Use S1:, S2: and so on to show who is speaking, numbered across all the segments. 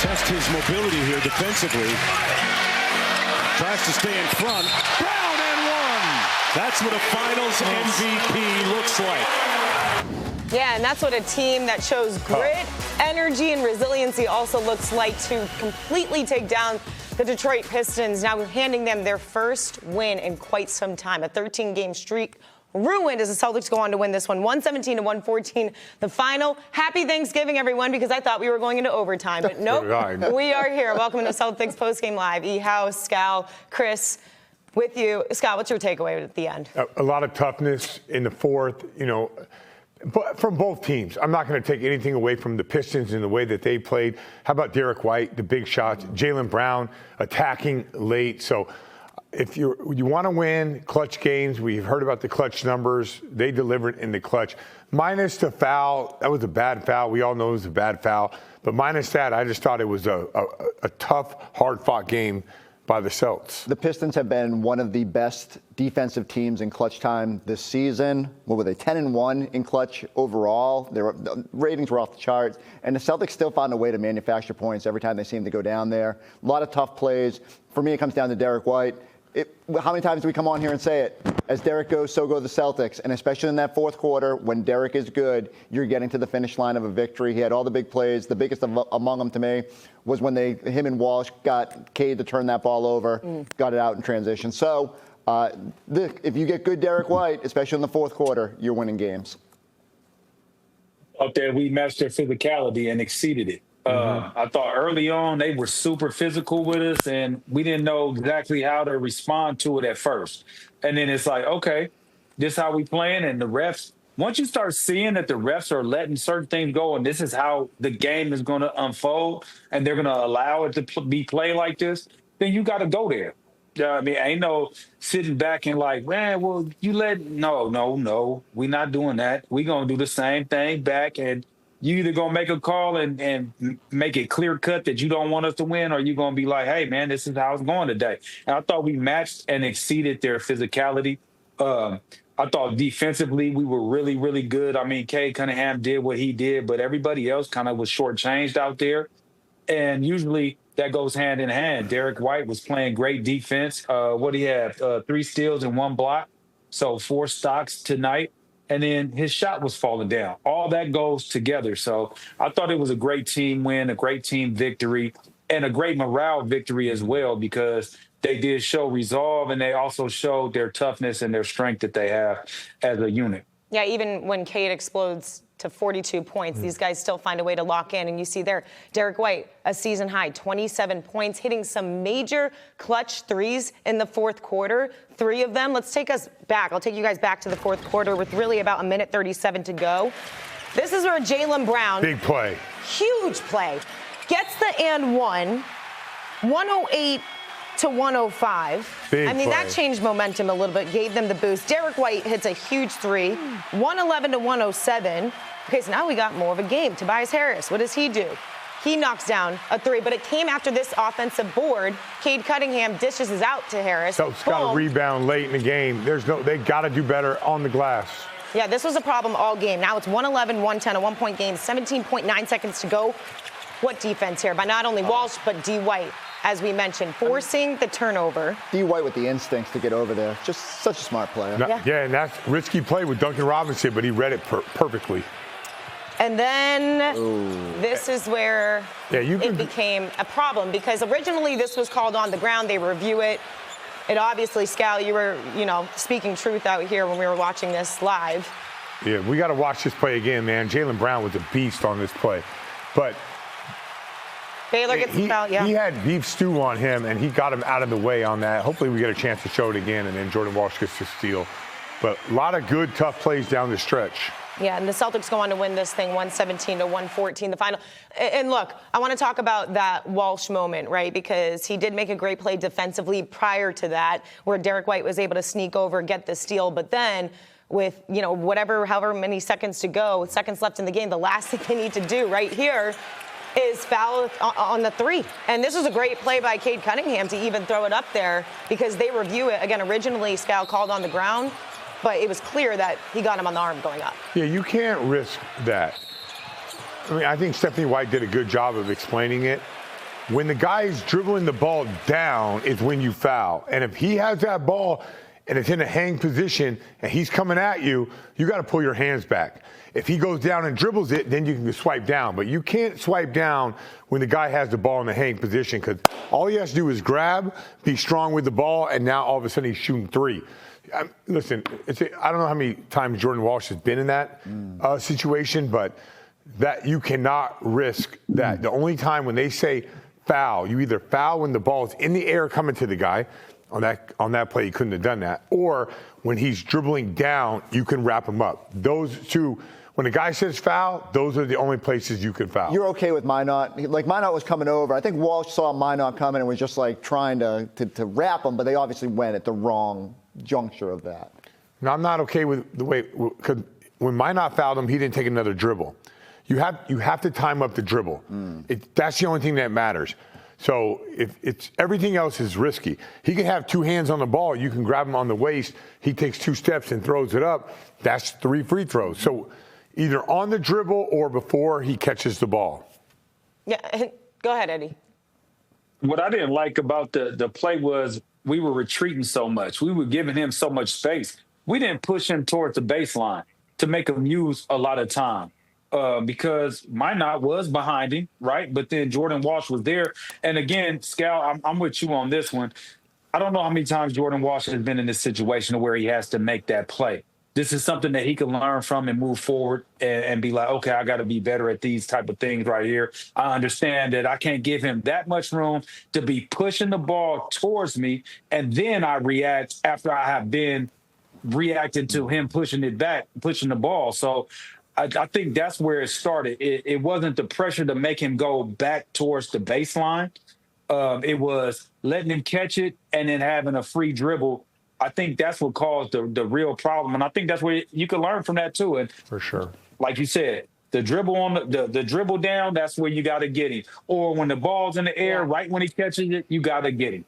S1: test his mobility here defensively. Tries to stay in front. Brown and one. That's what a finals MVP looks like.
S2: Yeah, and that's what a team that shows grit, energy, and resiliency also looks like to completely take down the Detroit Pistons, now handing them their first win in quite some time. A 13-game streak ruined as the Celtics go on to win this one, 117-114, the final. Happy Thanksgiving, everyone, because I thought we were going into overtime, but nope, we are here. Welcome to Celtics Postgame Live. House, Scal, Chris, with you. Scal, what's your takeaway at the end?
S3: A lot of toughness in the fourth, but from both teams. I'm not going to take anything away from the Pistons in the way that they played. How about Derrick White, the big shots, Jaylen Brown attacking late. So if you want to win clutch games, we've heard about the clutch numbers. They delivered in the clutch. Minus the foul, that was a bad foul. We all know it was a bad foul. But minus that, I just thought it was a tough, hard-fought game by the Celtics.
S4: The Pistons have been one of the best defensive teams in clutch time this season. What were they, 10-1 in clutch overall? The ratings were off the charts. And the Celtics still found a way to manufacture points every time they seemed to go down there. A lot of tough plays. For me, it comes down to Derrick White. How many times do we come on here and say it? As Derrick goes, so go the Celtics. And especially in that fourth quarter, when Derrick is good, you're getting to the finish line of a victory. He had all the big plays. The biggest among them to me was when him and Walsh got Cade to turn that ball over, got it out in transition. So if you get good Derrick White, especially in the fourth quarter, you're winning games.
S5: Up there, we matched their physicality and exceeded it. I thought early on they were super physical with us, and we didn't know exactly how to respond to it at first. And then it's like, okay, this is how we playing, and the refs. Once you start seeing that the refs are letting certain things go, and this is how the game is going to unfold, and they're going to allow it to be played like this, then you got to go there. I mean, ain't no sitting back and like, man, well, no, we're not doing that. We're going to do the same thing back, and you either going to make a call and make it clear cut that you don't want us to win, or you're going to be like, hey, man, this is how it's going today. And I thought we matched and exceeded their physicality. I thought defensively we were really, really good. I mean, Cade Cunningham did what he did, but everybody else kind of was shortchanged out there. And usually that goes hand in hand. Derrick White was playing great defense. What do you have? 3 steals and 1 block. So 4 stocks tonight. And then his shot was falling down. All that goes together. So I thought it was a great team win, a great team victory, and a great morale victory as well, because they did show resolve, and they also showed their toughness and their strength that they have as a unit.
S2: Yeah, even when Cade explodes to 42 points, these guys still find a way to lock in. And you see there, Derrick White, a season high, 27 points, hitting some major clutch threes in the fourth quarter. 3 of them. Let's take us back. I'll take you guys back to the fourth quarter with really about a minute 37 to go. This is where Jaylen Brown,
S3: big play,
S2: huge play, gets the and one, 108 to 105. I mean, that changed momentum a little bit, gave them the boost. Derrick White hits a huge 3, 111 to 107. Okay, so now we got more of a game. Tobias Harris, what does he do? He knocks down a 3, but it came after this offensive board. Cade Cunningham dishes it out to Harris.
S3: So it's got a rebound late in the game. They got to do better on the glass.
S2: Yeah, this was a problem all game. Now it's 111, 110, a 1-point game, 17.9 seconds to go. What defense here by not only Walsh, but D. White, as we mentioned, forcing the turnover.
S4: D. White with the instincts to get over there. Just such a smart player.
S3: Yeah, and that's risky play with Duncan Robinson, but he read it perfectly.
S2: And then this is where it became a problem, because originally this was called on the ground. They review it. It obviously, Scal, you were, speaking truth out here when we were watching this live.
S3: Yeah, we got to watch this play again, man. Jaylen Brown was a beast on this play. But
S2: Baylor gets the foul,
S3: He had beef stew on him, and he got him out of the way on that. Hopefully we get a chance to show it again, and then Jordan Walsh gets to steal. But a lot of good, tough plays down the stretch.
S2: Yeah, and the Celtics go on to win this thing 117 to 114, the final. And look, I want to talk about that Walsh moment, right? Because he did make a great play defensively prior to that, where Derrick White was able to sneak over, get the steal. But then with, however many seconds to go, seconds left in the game, the last thing they need to do right here is foul on the 3. And this was a great play by Cade Cunningham to even throw it up there, because they review it. Again, originally, Scal called on the ground, but it was clear that he got him on the arm going up.
S3: Yeah, you can't risk that. I mean, I think Stephanie White did a good job of explaining it. when the guy is dribbling the ball down is when you foul. And if he has that ball and it's in a hang position and he's coming at you, you got to pull your hands back. If he goes down and dribbles it, then you can swipe down. But you can't swipe down when the guy has the ball in the hang position, because all he has to do is grab, be strong with the ball, and now all of a sudden he's shooting three. Listen, I don't know how many times Jordan Walsh has been in that situation, but that you cannot risk that. The only time when they say foul, you either foul when the ball is in the air coming to the guy. On that play, he couldn't have done that. Or when he's dribbling down, you can wrap him up. Those two, when the guy says foul, those are the only places you can foul.
S4: You're okay with Minot? Like, Minot was coming over. I think Walsh saw Minot coming and was just like trying to wrap him, but they obviously went at the wrong juncture of that.
S3: No, I'm not okay with the way, because when Minot fouled him, he didn't take another dribble. You have to time up the dribble. That's the only thing that matters. So if it's everything else is risky. He can have two hands on the ball. You can grab him on the waist. He takes 2 steps and throws it up. That's 3 free throws. So either on the dribble or before he catches the ball.
S2: Yeah, go ahead, Eddie.
S5: What I didn't like about the play was we were retreating so much. We were giving him so much space. We didn't push him towards the baseline to make him use a lot of time. Because Minot was behind him, right? But then Jordan Walsh was there. And again, Scal, I'm with you on this one. I don't know how many times Jordan Walsh has been in this situation where he has to make that play. This is something that he can learn from and move forward and be like, okay, I got to be better at these type of things right here. I understand that I can't give him that much room to be pushing the ball towards me, and then I react after I have been reacting to him pushing it back, pushing the ball. So I think that's where it started. It wasn't the pressure to make him go back towards the baseline. It was letting him catch it and then having a free dribble. I think that's what caused the real problem. And I think that's where you can learn from that too. And
S3: for sure,
S5: like you said, the dribble on the dribble down, that's where you got to get him. Or when the ball's in the air, right when he catches it, you got to get him.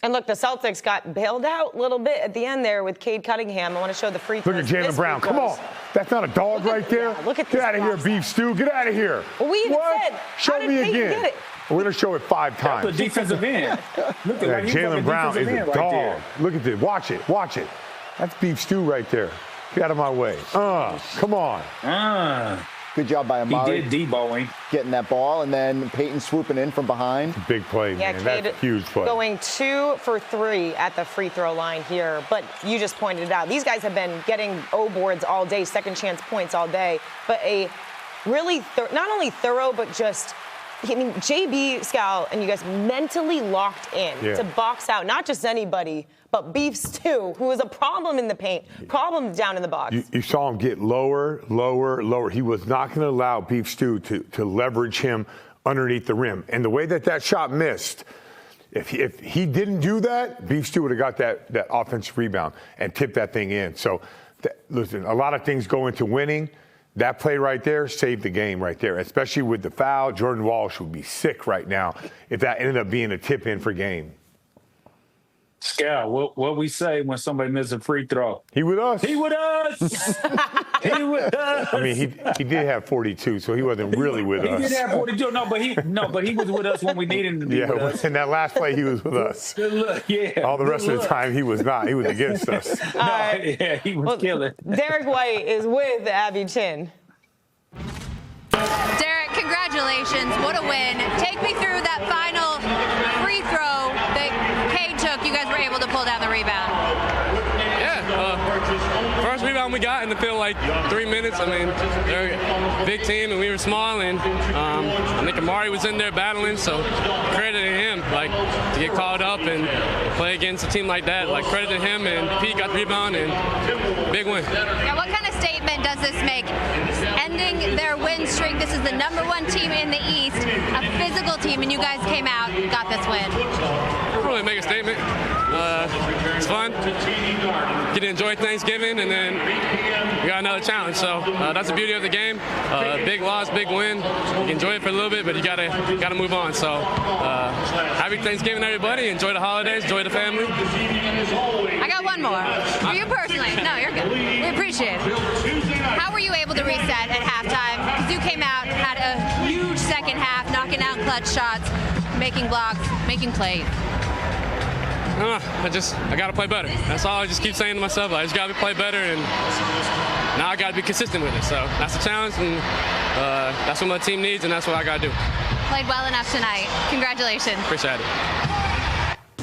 S2: And look, the Celtics got bailed out a little bit at the end there with Cade Cunningham. I want to show the free throws.
S3: Look at Jaylen Brown. Come on. That's not a dog right there.
S2: Yeah, look at
S3: Get out of here, Beef Stew. Get out of here.
S2: Well, we even said,
S3: show me again. We're going to show it 5 times.
S5: That's a defensive end. Look at
S3: Jaylen Brown is a dog. Look at this. Watch it. Watch it. That's Beef Stew right there. Get out of my way. Come on.
S4: Good job by Amari.
S5: He did Deboing.
S4: Getting that ball, and then Peyton swooping in from behind.
S3: Big play, man.
S2: Cade,
S3: that's a huge play.
S2: Going 2 for 3 at the free throw line here. But you just pointed it out. These guys have been getting O boards all day, second chance points all day. But a really, not only thorough, but just, I mean, JB, Scal, and you guys mentally locked in to box out not just anybody, but Beef Stew, who is a problem in the paint, problem down in the box.
S3: You saw him get lower, lower, lower. He was not going to allow Beef Stew to leverage him underneath the rim. And the way that shot missed, if he didn't do that, Beef Stew would have got that offensive rebound and tipped that thing in. So, listen, a lot of things go into winning. That play right there saved the game right there, especially with the foul. Jordan Walsh would be sick right now if that ended up being a tip-in for game.
S5: Scal, what we say when somebody misses a free throw?
S3: He with us.
S5: He with us. He with us.
S3: I mean, he did have 42, so he wasn't really with us.
S5: He did have 42. But he was with us when we needed him to be with us.
S3: In that last play, he was with us.
S5: Good look, yeah.
S3: All the rest of the time, he was not. He was against us.
S5: Yeah, he was killing.
S2: Derrick White is with Abby Chin.
S6: Derrick, congratulations. What a win. Take me through that final free throw that Cade took. You guys were able to pull down the rebound.
S7: First rebound we got in the field like 3 minutes. I mean, they're a big team and we were small, and I think Amari was in there battling, so credit to him, like, to get called up and play against a team like that. Like, credit to him, and Pete got the rebound, and big win.
S6: Yeah, what kind of statement does this make? Ending their win streak, this is the #1 team in the East, a physical team, and you guys came out and got this win.
S7: I'll really make a statement. It's fun. Get to enjoy Thanksgiving, and then we got another challenge. So that's the beauty of the game. Big loss, big win. You can enjoy it for a little bit, but you gotta move on. So happy Thanksgiving, everybody. Enjoy the holidays. Enjoy the family.
S6: I got one more. For you personally. No, you're good. We appreciate it. How were you able to reset at halftime? Because you came out, had a huge second half, knocking out clutch shots. making blocks, making plays?
S7: I got to play better. That's all I just keep saying to myself. I just got to play better, and now I got to be consistent with it. So that's the challenge, and that's what my team needs, and that's what I got to do.
S6: Played well enough tonight. Congratulations.
S7: Appreciate it.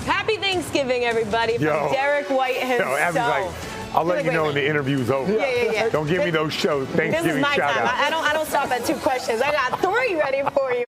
S2: Happy Thanksgiving, everybody, from Derrick White himself.
S3: Abby's like, I'll let you know when the interview's over.
S2: Yeah.
S3: Don't give me those shows. Thanksgiving
S2: This is my
S3: shout
S2: time.
S3: out.
S2: I don't stop at 2 questions. I got 3 ready for you.